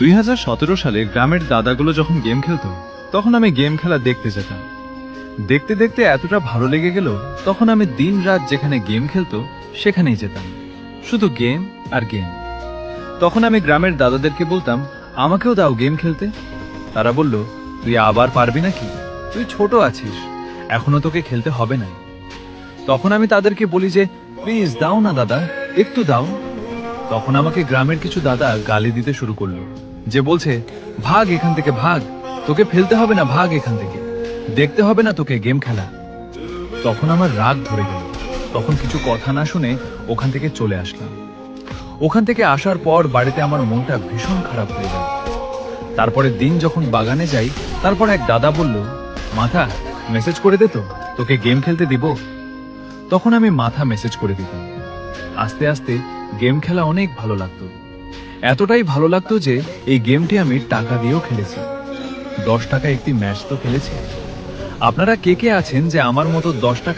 2017 সালে গ্রামের দাদাগুলো যখন গেম খেলতো তখন আমি গেম খেলা দেখতে যেতাম। দেখতে দেখতে এতটা ভালো লেগে গেল, তখন আমি দিন রাত যেখানে গেম খেলতো সেখানেই যেতাম, শুধু গেম আর গেম। তখন আমি গ্রামের দাদাদেরকে বলতাম, আমাকেও দাও গেম খেলতে। তারা বলল, তুই আবার পারবি নাকি, তুই ছোট আছিস, এখনো তোকে খেলতে হবে না। তখন আমি তাদেরকে বলি যে, প্লিজ দাও না দাদা, একটু দাও। তখন আমাকে গ্রামের কিছু দাদা গালি দিতে শুরু করলো, যে বলছে, ভাগ এখান থেকে ভাগ, তোকে ফেলতে হবে না, ভাগ এখান থেকে, দেখতে হবে না তোকে গেম খেলা। তখন আমার রাগ ধরে গেল। তখন কিছু কথা না শুনে ওখান থেকে চলে আসলাম। ওখান থেকে আসার পর বাড়িতে আমার মনটা ভীষণ খারাপ হয়ে গেল। তারপরে দিন যখন বাগানে যাই, তারপর এক দাদা বলল, মাথা মেসেজ করে দে তো, তোকে গেম খেলতে দিব। তখন আমি মাথা মেসেজ করে দিতাম। আস্তে আস্তে গেম খেলা অনেক ভালো লাগতো। এতটাই ভালো লাগতো যে এই গেমটি আমি টাকা দিয়েও খেলেছি। 10 টাকা একটি ম্যাচ তো খেলেছি। আপনারা কে কে আছেন যে আমার মতো 10 টাকা